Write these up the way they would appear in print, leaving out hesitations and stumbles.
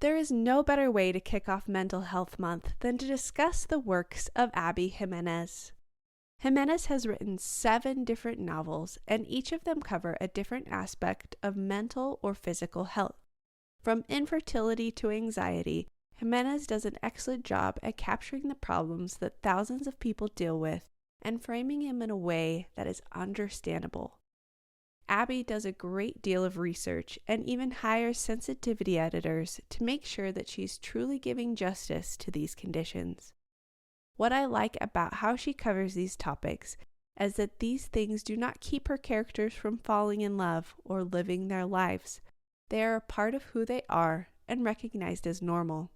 There is no better way to kick off Mental Health Month than to discuss the works of Abby Jimenez. Jimenez has written 7 different novels, and each of them cover a different aspect of mental or physical health. From infertility to anxiety, Jimenez does an excellent job at capturing the problems that thousands of people deal with and framing them in a way that is understandable. Abby does a great deal of research and even hires sensitivity editors to make sure that she's truly giving justice to these conditions. What I like about how she covers these topics is that these things do not keep her characters from falling in love or living their lives. They are a part of who they are and recognized as normal.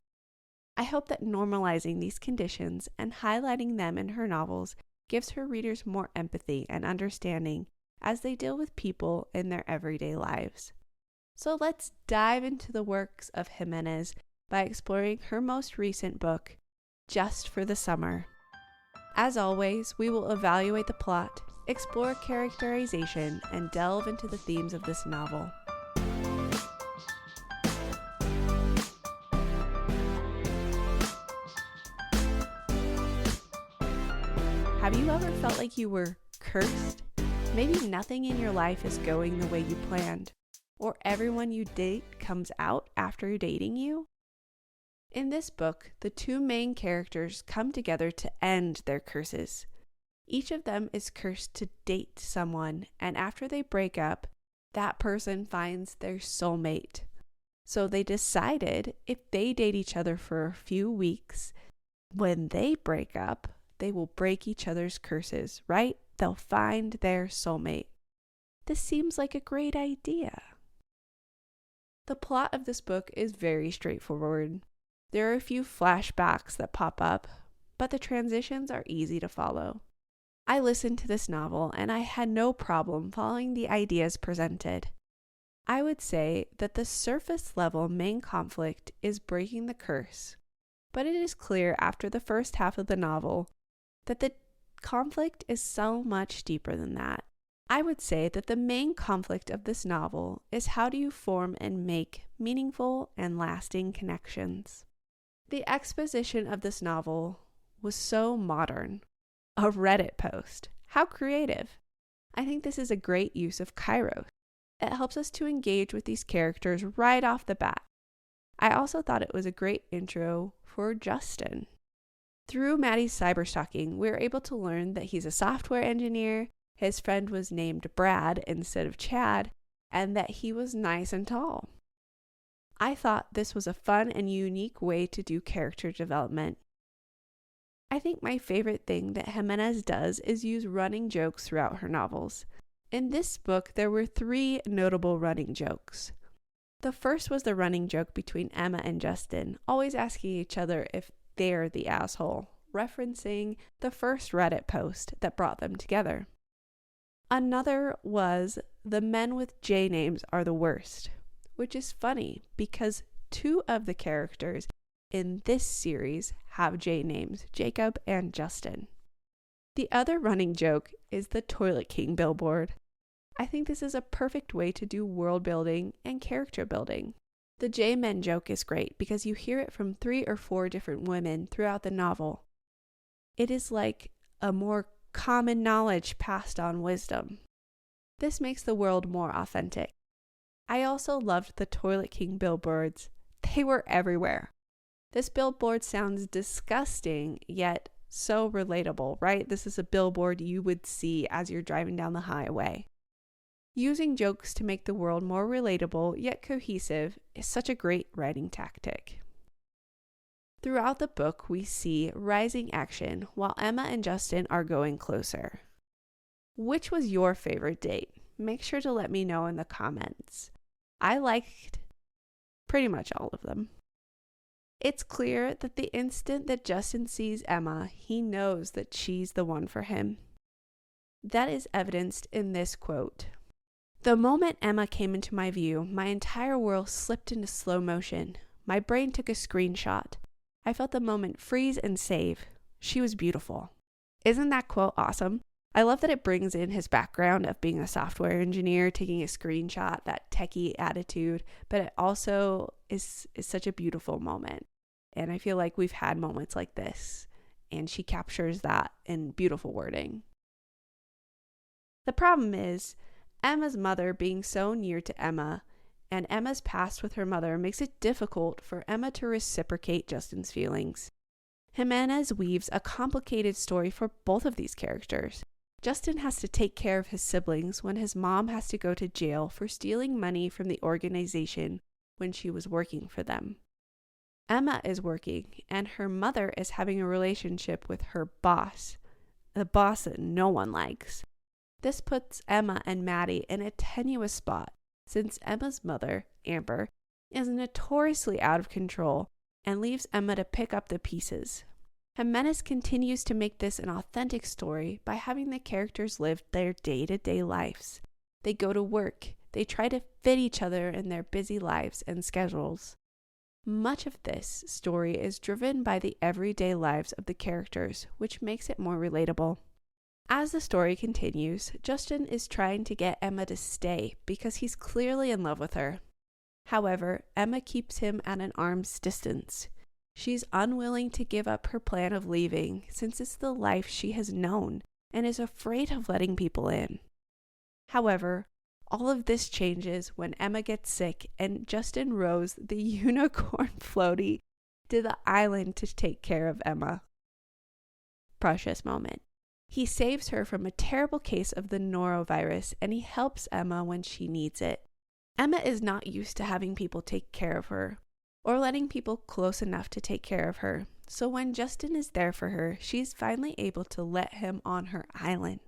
I hope that normalizing these conditions and highlighting them in her novels gives her readers more empathy and understanding as they deal with people in their everyday lives. So let's dive into the works of Jimenez by exploring her most recent book, Just for the Summer. As always, we will evaluate the plot, explore characterization, and delve into the themes of this novel. Have you ever felt like you were cursed? Maybe nothing in your life is going the way you planned, or everyone you date comes out after dating you. In this book, the 2 main characters come together to end their curses. Each of them is cursed to date someone, and after they break up, that person finds their soulmate. So they decided if they date each other for a few weeks, when they break up, they will break each other's curses, right? They'll find their soulmate. This seems like a great idea. The plot of this book is very straightforward. There are a few flashbacks that pop up, but the transitions are easy to follow. I listened to this novel and I had no problem following the ideas presented. I would say that the surface level main conflict is breaking the curse, but it is clear after the first half of the novel that the conflict is so much deeper than that. I would say that the main conflict of this novel is how do you form and make meaningful and lasting connections. The exposition of this novel was so modern. A Reddit post. How creative. I think this is a great use of Kairos. It helps us to engage with these characters right off the bat. I also thought it was a great intro for Justin. Through Maddie's cyberstalking, we were able to learn that he's a software engineer, his friend was named Brad instead of Chad, and that he was nice and tall. I thought this was a fun and unique way to do character development. I think my favorite thing that Jimenez does is use running jokes throughout her novels. In this book, there were 3 notable running jokes. The first was the running joke between Emma and Justin, always asking each other if they're the asshole, referencing the first Reddit post that brought them together. Another was the men with J names are the worst, which is funny because 2 of the characters in this series have J names, Jacob and Justin. The other running joke is the Toilet King billboard. I think this is a perfect way to do world building and character building. The J-men joke is great because you hear it from 3 or 4 different women throughout the novel. It is like a more common knowledge passed on wisdom. This makes the world more authentic. I also loved the Toilet King billboards. They were everywhere. This billboard sounds disgusting, yet so relatable, right? This is a billboard you would see as you're driving down the highway. Using jokes to make the world more relatable yet cohesive is such a great writing tactic. Throughout the book, we see rising action while Emma and Justin are going closer. Which was your favorite date? Make sure to let me know in the comments. I liked pretty much all of them. It's clear that the instant that Justin sees Emma, he knows that she's the one for him. That is evidenced in this quote. The moment Emma came into my view, my entire world slipped into slow motion. My brain took a screenshot. I felt the moment freeze and save. She was beautiful. Isn't that quote awesome? I love that it brings in his background of being a software engineer, taking a screenshot, that techie attitude, but it also is such a beautiful moment. And I feel like we've had moments like this, and she captures that in beautiful wording. The problem is, Emma's mother being so near to Emma, and Emma's past with her mother makes it difficult for Emma to reciprocate Justin's feelings. Jimenez weaves a complicated story for both of these characters. Justin has to take care of his siblings when his mom has to go to jail for stealing money from the organization when she was working for them. Emma is working, and her mother is having a relationship with her boss, the boss that no one likes. This puts Emma and Maddie in a tenuous spot, since Emma's mother, Amber, is notoriously out of control and leaves Emma to pick up the pieces. Jimenez continues to make this an authentic story by having the characters live their day-to-day lives. They go to work. They try to fit each other in their busy lives and schedules. Much of this story is driven by the everyday lives of the characters, which makes it more relatable. As the story continues, Justin is trying to get Emma to stay because he's clearly in love with her. However, Emma keeps him at an arm's distance. She's unwilling to give up her plan of leaving since it's the life she has known and is afraid of letting people in. However, all of this changes when Emma gets sick and Justin rows the unicorn floaty to the island to take care of Emma. Precious moment. He saves her from a terrible case of the norovirus, and he helps Emma when she needs it. Emma is not used to having people take care of her, or letting people close enough to take care of her, so when Justin is there for her, she's finally able to let him on her island.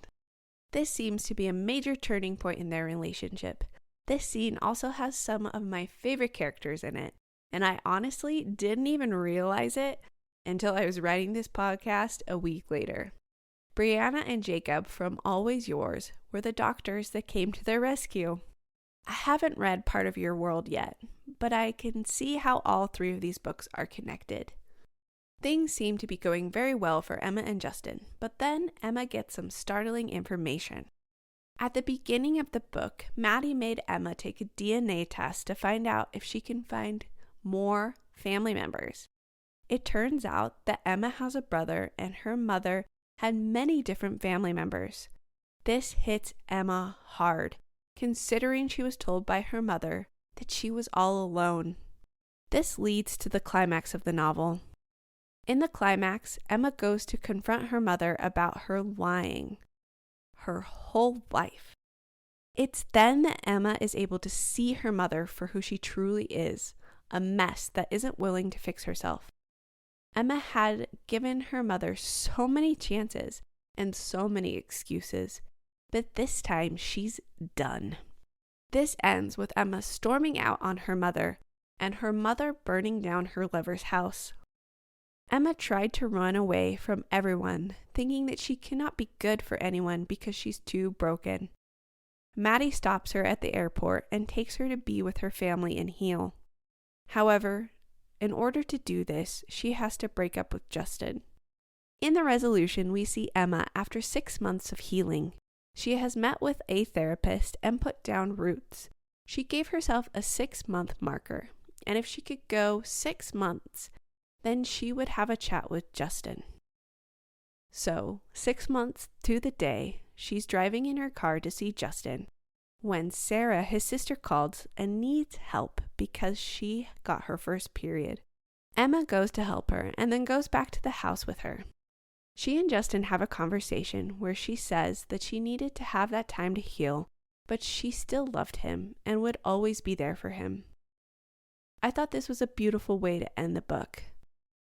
This seems to be a major turning point in their relationship. This scene also has some of my favorite characters in it, and I honestly didn't even realize it until I was writing this podcast a week later. Brianna and Jacob from Always Yours were the doctors that came to their rescue. I haven't read Part of Your World yet, but I can see how all three of these books are connected. Things seem to be going very well for Emma and Justin, but then Emma gets some startling information. At the beginning of the book, Maddie made Emma take a DNA test to find out if she can find more family members. It turns out that Emma has a brother and her mother had many different family members. This hits Emma hard, considering she was told by her mother that she was all alone. This leads to the climax of the novel. In the climax, Emma goes to confront her mother about her lying her whole life. It's then that Emma is able to see her mother for who she truly is, a mess that isn't willing to fix herself. Emma had given her mother so many chances and so many excuses, but this time she's done. This ends with Emma storming out on her mother and her mother burning down her lover's house. Emma tried to run away from everyone, thinking that she cannot be good for anyone because she's too broken. Maddie stops her at the airport and takes her to be with her family and heal. However, in order to do this, she has to break up with Justin. In the resolution, we see Emma after 6 months of healing. She has met with a therapist and put down roots. She gave herself a 6-month marker, and if she could go 6 months, then she would have a chat with Justin. So, 6 months to the day, she's driving in her car to see Justin when Sarah, his sister, calls and needs help because she got her first period. Emma goes to help her and then goes back to the house with her. She and Justin have a conversation where she says that she needed to have that time to heal, but she still loved him and would always be there for him. I thought this was a beautiful way to end the book.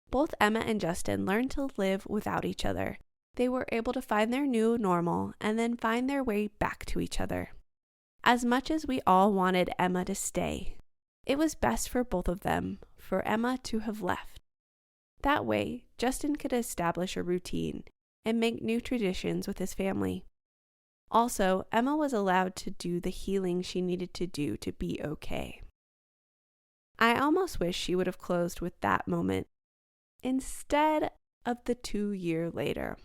Both Emma and Justin learned to live without each other. They were able to find their new normal and then find their way back to each other. As much as we all wanted Emma to stay, it was best for both of them for Emma to have left. That way, Justin could establish a routine and make new traditions with his family. Also, Emma was allowed to do the healing she needed to do to be okay. I almost wish she would have closed with that moment instead of the 2 years later.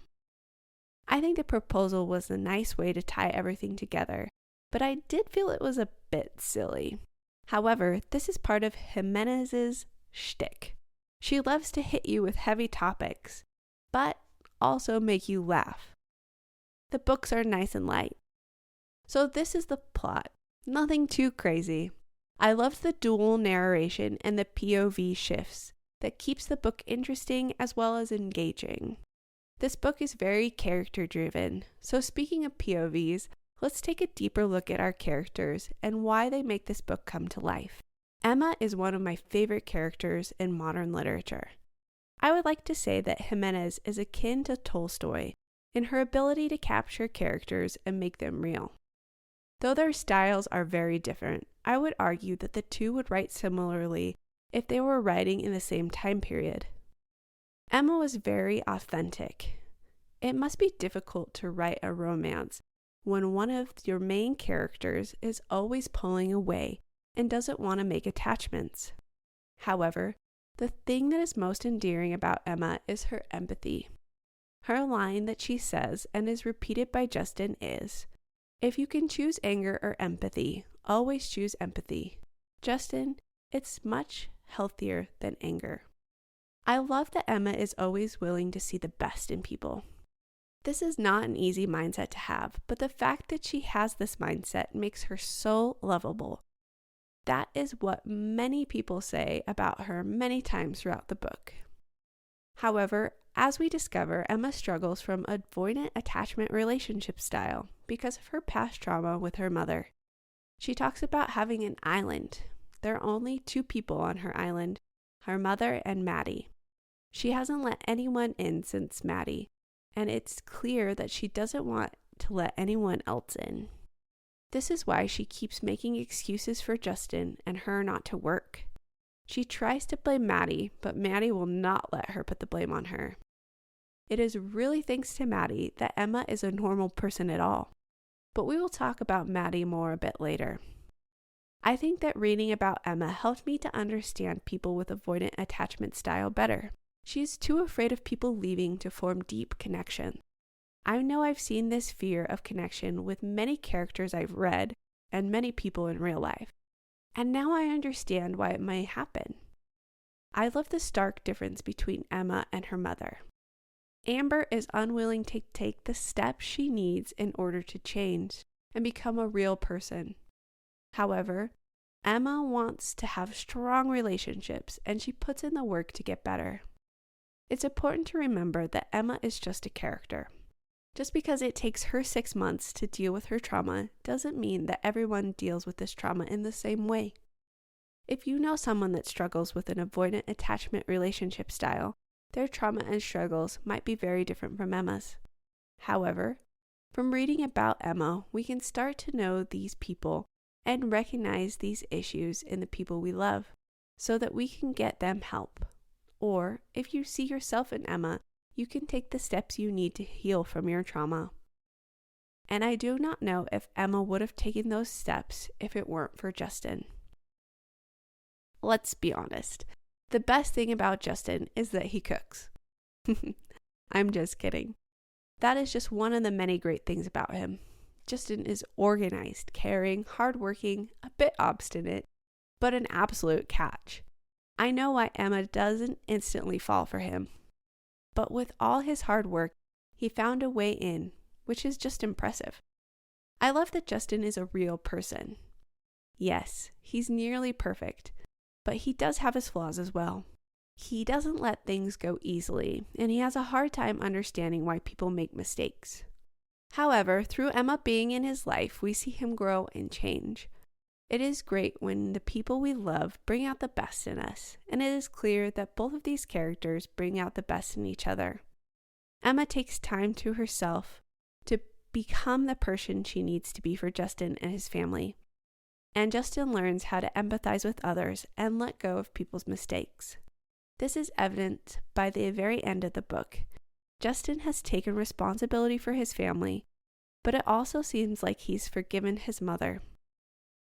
I think the proposal was a nice way to tie everything together, but I did feel it was a bit silly. However, this is part of Jimenez's shtick. She loves to hit you with heavy topics, but also make you laugh. The books are nice and light. So this is the plot. Nothing too crazy. I loved the dual narration and the POV shifts that keeps the book interesting as well as engaging. This book is very character driven. So speaking of POVs, let's take a deeper look at our characters and why they make this book come to life. Emma is one of my favorite characters in modern literature. I would like to say that Jimenez is akin to Tolstoy in her ability to capture characters and make them real. Though their styles are very different, I would argue that the two would write similarly if they were writing in the same time period. Emma was very authentic. It must be difficult to write a romance when one of your main characters is always pulling away and doesn't want to make attachments. However, the thing that is most endearing about Emma is her empathy. Her line that she says and is repeated by Justin is, "If you can choose anger or empathy, always choose empathy. Justin, it's much healthier than anger." I love that Emma is always willing to see the best in people. This is not an easy mindset to have, but the fact that she has this mindset makes her so lovable. That is what many people say about her many times throughout the book. However, as we discover, Emma struggles from avoidant attachment relationship style because of her past trauma with her mother. She talks about having an island. There are only 2 people on her island, her mother and Maddie. She hasn't let anyone in since Maddie, and it's clear that she doesn't want to let anyone else in. This is why she keeps making excuses for Justin and her not to work. She tries to blame Maddie, but Maddie will not let her put the blame on her. It is really thanks to Maddie that Emma is a normal person at all, but we will talk about Maddie more a bit later. I think that reading about Emma helped me to understand people with avoidant attachment style better. She's too afraid of people leaving to form deep connection. I know I've seen this fear of connection with many characters I've read and many people in real life, and now I understand why it may happen. I love the stark difference between Emma and her mother. Amber is unwilling to take the steps she needs in order to change and become a real person. However, Emma wants to have strong relationships and she puts in the work to get better. It's important to remember that Emma is just a character. Just because it takes her 6 months to deal with her trauma doesn't mean that everyone deals with this trauma in the same way. If you know someone that struggles with an avoidant attachment relationship style, their trauma and struggles might be very different from Emma's. However, from reading about Emma, we can start to know these people and recognize these issues in the people we love so that we can get them help. Or, if you see yourself in Emma, you can take the steps you need to heal from your trauma. And I do not know if Emma would have taken those steps if it weren't for Justin. Let's be honest. The best thing about Justin is that he cooks. I'm just kidding. That is just one of the many great things about him. Justin is organized, caring, hardworking, a bit obstinate, but an absolute catch. I know why Emma doesn't instantly fall for him. But with all his hard work, he found a way in, which is just impressive. I love that Justin is a real person. Yes, he's nearly perfect, but he does have his flaws as well. He doesn't let things go easily, and he has a hard time understanding why people make mistakes. However, through Emma being in his life, we see him grow and change. It is great when the people we love bring out the best in us, and it is clear that both of these characters bring out the best in each other. Emma takes time to herself to become the person she needs to be for Justin and his family, and Justin learns how to empathize with others and let go of people's mistakes. This is evident by the very end of the book. Justin has taken responsibility for his family, but it also seems like he's forgiven his mother.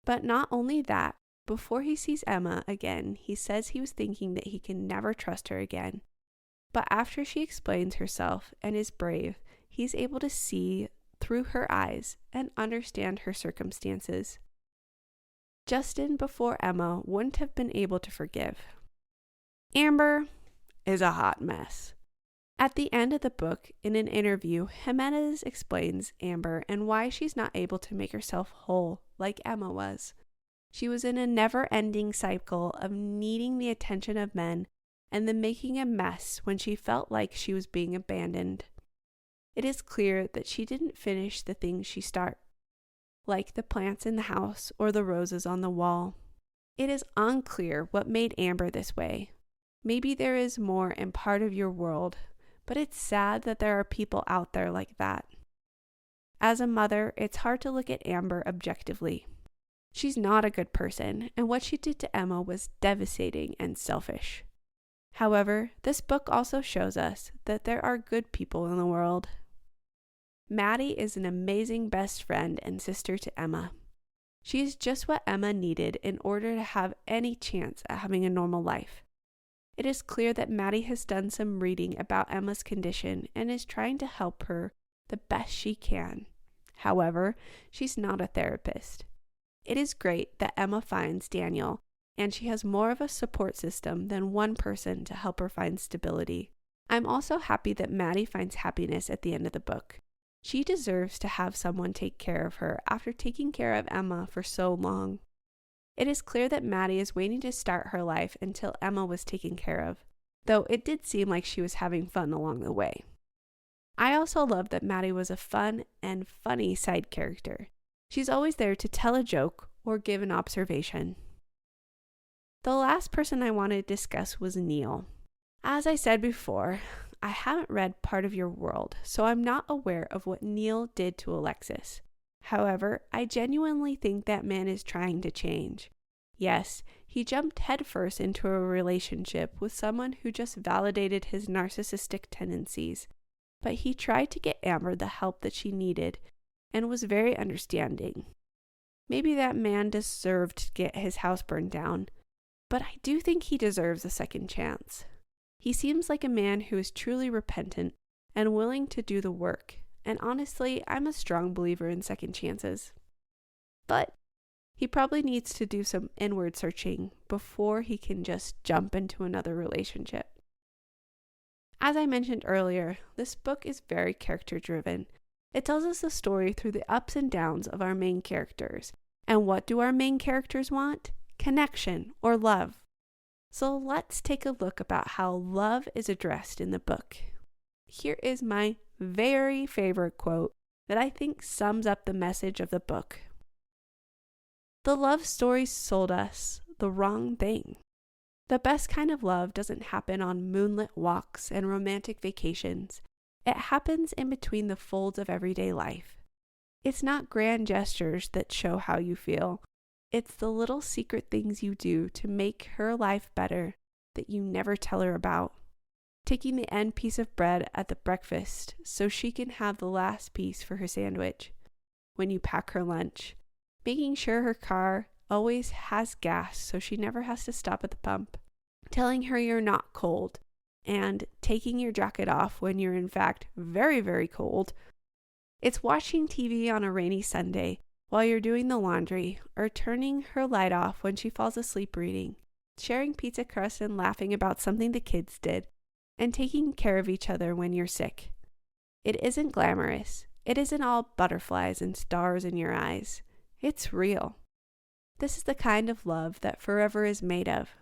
But not only that, before he sees Emma again, he says he was thinking that he can never trust her again. But after she explains herself and is brave, he's able to see through her eyes and understand her circumstances. Justin before Emma wouldn't have been able to forgive. Amber is a hot mess. At the end of the book, in an interview, Jimenez explains Amber and why she's not able to make herself whole like Emma was. She was in a never-ending cycle of needing the attention of men and then making a mess when she felt like she was being abandoned. It is clear that she didn't finish the things she started, like the plants in the house or the roses on the wall. It is unclear what made Amber this way. Maybe there is more in part of your world, but it's sad that there are people out there like that. As a mother, it's hard to look at Amber objectively. She's not a good person, and what she did to Emma was devastating and selfish. However, this book also shows us that there are good people in the world. Maddie is an amazing best friend and sister to Emma. She is just what Emma needed in order to have any chance at having a normal life. It is clear that Maddie has done some reading about Emma's condition and is trying to help her the best she can. However, she's not a therapist. It is great that Emma finds Daniel, and she has more of a support system than one person to help her find stability. I'm also happy that Maddie finds happiness at the end of the book. She deserves to have someone take care of her after taking care of Emma for so long. It is clear that Maddie is waiting to start her life until Emma was taken care of, though it did seem like she was having fun along the way. I also love that Maddie was a fun and funny side character. She's always there to tell a joke or give an observation. The last person I want to discuss was Neil. As I said before, I haven't read Part of Your World, so I'm not aware of what Neil did to Alexis. However, I genuinely think that man is trying to change. Yes, he jumped headfirst into a relationship with someone who just validated his narcissistic tendencies, but he tried to get Amber the help that she needed and was very understanding. Maybe that man deserved to get his house burned down, but I do think he deserves a second chance. He seems like a man who is truly repentant and willing to do the work, and honestly, I'm a strong believer in second chances. But he probably needs to do some inward searching before he can just jump into another relationship. As I mentioned earlier, this book is very character-driven. It tells us the story through the ups and downs of our main characters. And what do our main characters want? Connection or love. So let's take a look about how love is addressed in the book. Here is my very favorite quote that I think sums up the message of the book. The love story sold us the wrong thing. The best kind of love doesn't happen on moonlit walks and romantic vacations. It happens in between the folds of everyday life. It's not grand gestures that show how you feel. It's the little secret things you do to make her life better that you never tell her about. Taking the end piece of bread at the breakfast so she can have the last piece for her sandwich. When you pack her lunch. Making sure her car always has gas so she never has to stop at the pump. Telling her you're not cold. And taking your jacket off when you're in fact very, very cold. It's watching TV on a rainy Sunday while you're doing the laundry, or turning her light off when she falls asleep reading, sharing pizza crust and laughing about something the kids did, and taking care of each other when you're sick. It isn't glamorous. It isn't all butterflies and stars in your eyes. It's real. This is the kind of love that Forever is made of.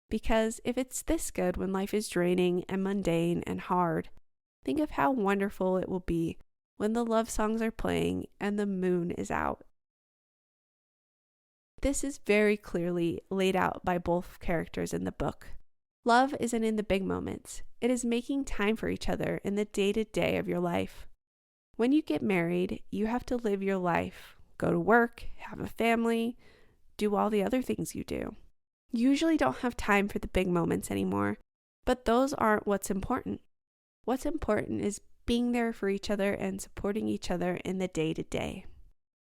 Because if it's this good when life is draining and mundane and hard, think of how wonderful it will be when the love songs are playing and the moon is out. This is very clearly laid out by both characters in the book. Love isn't in the big moments. It is making time for each other in the day-to-day of your life. When you get married, you have to live your life, go to work, have a family, do all the other things you do. You usually don't have time for the big moments anymore, but those aren't what's important. What's important is being there for each other and supporting each other in the day-to-day.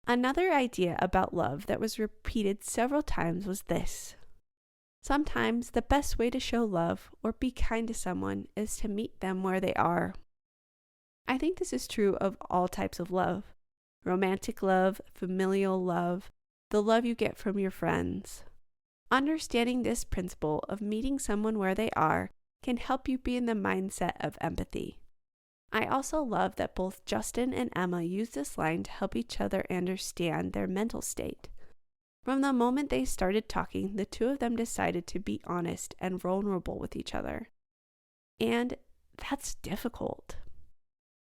Another idea about love that was repeated several times was this. Sometimes the best way to show love or be kind to someone is to meet them where they are. I think this is true of all types of love. Romantic love, familial love, the love you get from your friends. Understanding this principle of meeting someone where they are can help you be in the mindset of empathy. I also love that both Justin and Emma use this line to help each other understand their mental state. From the moment they started talking, the two of them decided to be honest and vulnerable with each other. And that's difficult.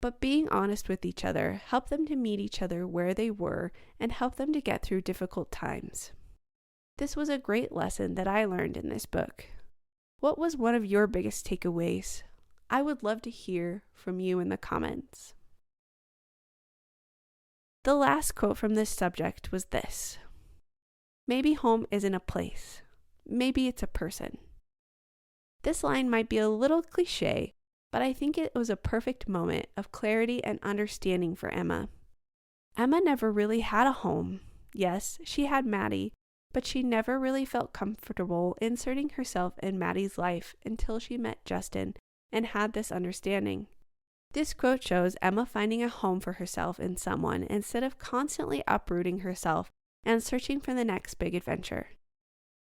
But being honest with each other helped them to meet each other where they were and help them to get through difficult times. This was a great lesson that I learned in this book. What was one of your biggest takeaways? I would love to hear from you in the comments. The last quote from this subject was this: "Maybe home isn't a place. Maybe it's a person." This line might be a little cliche, but I think it was a perfect moment of clarity and understanding for Emma. Emma never really had a home. Yes, she had Maddie, but she never really felt comfortable inserting herself in Maddie's life until she met Justin and had this understanding. This quote shows Emma finding a home for herself in someone instead of constantly uprooting herself and searching for the next big adventure.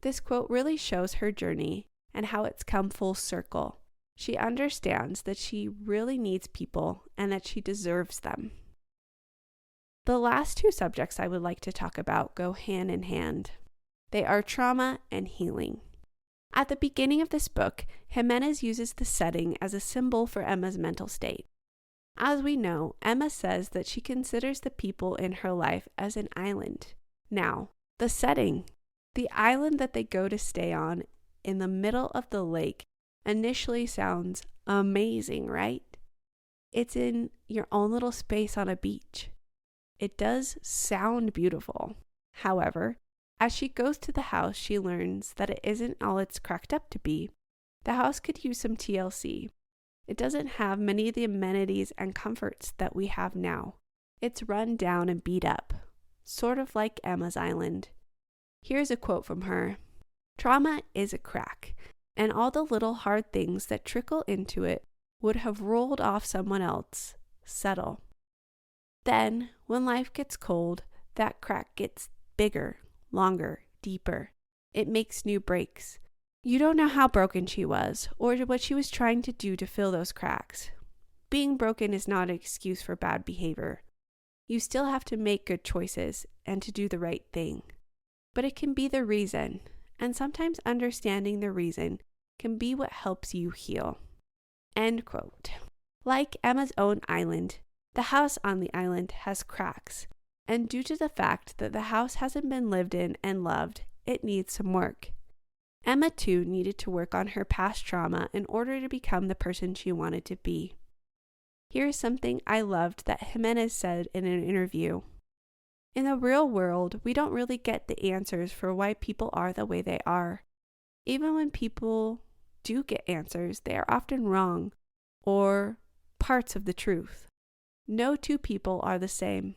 This quote really shows her journey and how it's come full circle. She understands that she really needs people and that she deserves them. The last two subjects I would like to talk about go hand in hand. They are trauma and healing. At the beginning of this book, Jimenez uses the setting as a symbol for Emma's mental state. As we know, Emma says that she considers the people in her life as an island. Now, the setting, the island that they go to stay on in the middle of the lake, initially sounds amazing, right? It's in your own little space on a beach. It does sound beautiful. However, as she goes to the house, she learns that it isn't all it's cracked up to be. The house could use some TLC. It doesn't have many of the amenities and comforts that we have now. It's run down and beat up, sort of like Emma's island. Here's a quote from her: "Trauma is a crack, and all the little hard things that trickle into it would have rolled off someone else. Settle. Then, when life gets cold, that crack gets bigger, longer, deeper. It makes new breaks. You don't know how broken she was, or what she was trying to do to fill those cracks. Being broken is not an excuse for bad behavior. You still have to make good choices and to do the right thing. But it can be the reason, and sometimes understanding the reason can be what helps you heal." End quote. Like Emma's own island, the house on the island has cracks, and due to the fact that the house hasn't been lived in and loved, it needs some work. Emma too needed to work on her past trauma in order to become the person she wanted to be. Here's something I loved that Jimenez said in an interview. "In the real world, we don't really get the answers for why people are the way they are. Even when people do get answers, they are often wrong or parts of the truth. No two people are the same.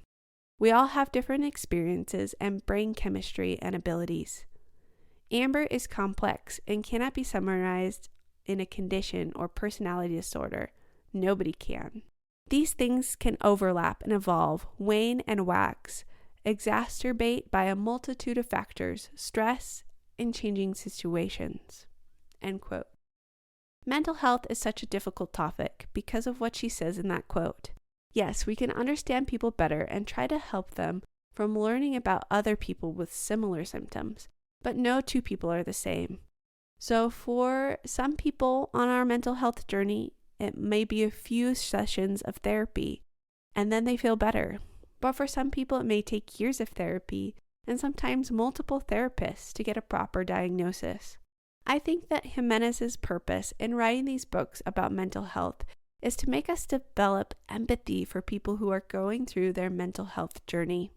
We all have different experiences and brain chemistry and abilities. Amber is complex and cannot be summarized in a condition or personality disorder. Nobody can. These things can overlap and evolve, wane and wax, exacerbate by a multitude of factors, stress, and changing situations." End quote. Mental health is such a difficult topic because of what she says in that quote. Yes, we can understand people better and try to help them from learning about other people with similar symptoms, but no two people are the same. So for some people on our mental health journey, it may be a few sessions of therapy, and then they feel better. But for some people, it may take years of therapy and sometimes multiple therapists to get a proper diagnosis. I think that Jimenez's purpose in writing these books about mental health is to make us develop empathy for people who are going through their mental health journey.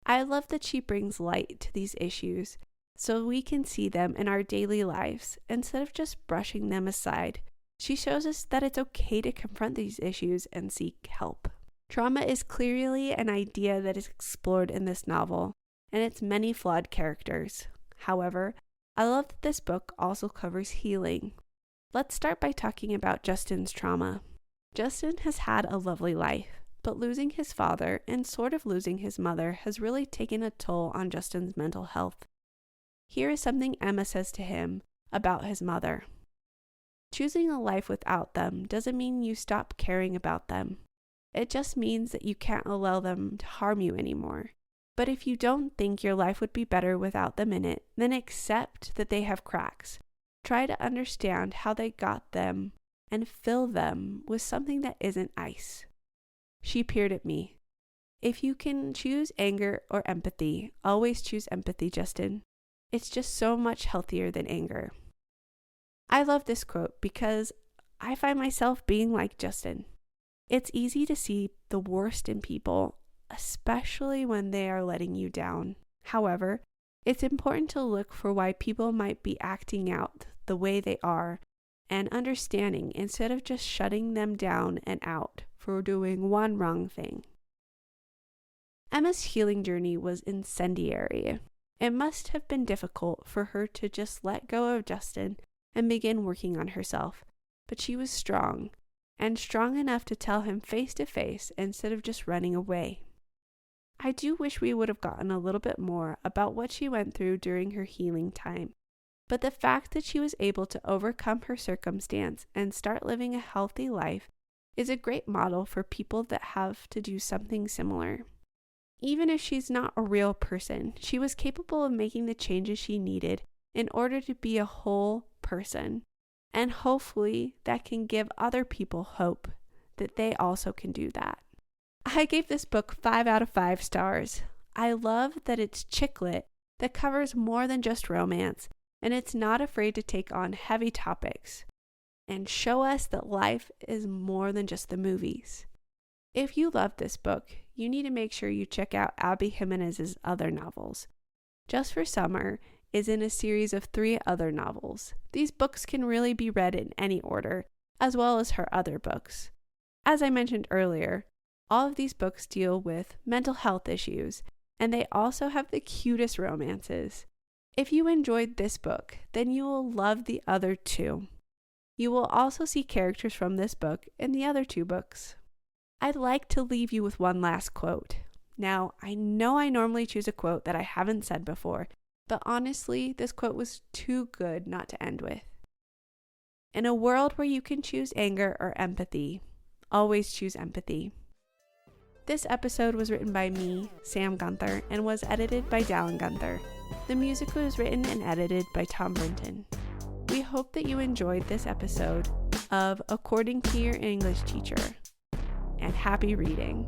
I love that she brings light to these issues so we can see them in our daily lives instead of just brushing them aside. She shows us that it's okay to confront these issues and seek help. Trauma is clearly an idea that is explored in this novel and its many flawed characters. However, I love that this book also covers healing. Let's start by talking about Justin's trauma. Justin has had a lovely life, but losing his father and sort of losing his mother has really taken a toll on Justin's mental health. Here is something Emma says to him about his mother. Choosing a life without them doesn't mean you stop caring about them. It just means that you can't allow them to harm you anymore. But if you don't think your life would be better without them in it, then accept that they have cracks. Try to understand how they got them and fill them with something that isn't ice. She peered at me. If you can choose anger or empathy, always choose empathy, Justin. It's just so much healthier than anger. I love this quote because I find myself being like Justin. It's easy to see the worst in people, especially when they are letting you down. However, it's important to look for why people might be acting out the way they are and understanding instead of just shutting them down and out for doing one wrong thing. Emma's healing journey was incendiary. It must have been difficult for her to just let go of Justin and begin working on herself, but she was strong, and strong enough to tell him face to face instead of just running away. I do wish we would have gotten a little bit more about what she went through during her healing time, but the fact that she was able to overcome her circumstance and start living a healthy life is a great model for people that have to do something similar. Even if she's not a real person, she was capable of making the changes she needed in order to be a whole person. And hopefully that can give other people hope that they also can do that. I gave this book 5 out of 5 stars. I love that it's chick lit that covers more than just romance, and it's not afraid to take on heavy topics and show us that life is more than just the movies. If you love this book, you need to make sure you check out Abby Jimenez's other novels. Just for Summer is in a series of 3 other novels. These books can really be read in any order, as well as her other books. As I mentioned earlier, all of these books deal with mental health issues, and they also have the cutest romances. If you enjoyed this book, then you will love the other 2. You will also see characters from this book in the other 2 books. I'd like to leave you with one last quote. Now, I know I normally choose a quote that I haven't said before, but honestly, this quote was too good not to end with. In a world where you can choose anger or empathy, always choose empathy. This episode was written by me, Sam Gunther, and was edited by Dallin Gunther. The music was written and edited by Tom Brinton. We hope that you enjoyed this episode of According to Your English Teacher, and happy reading.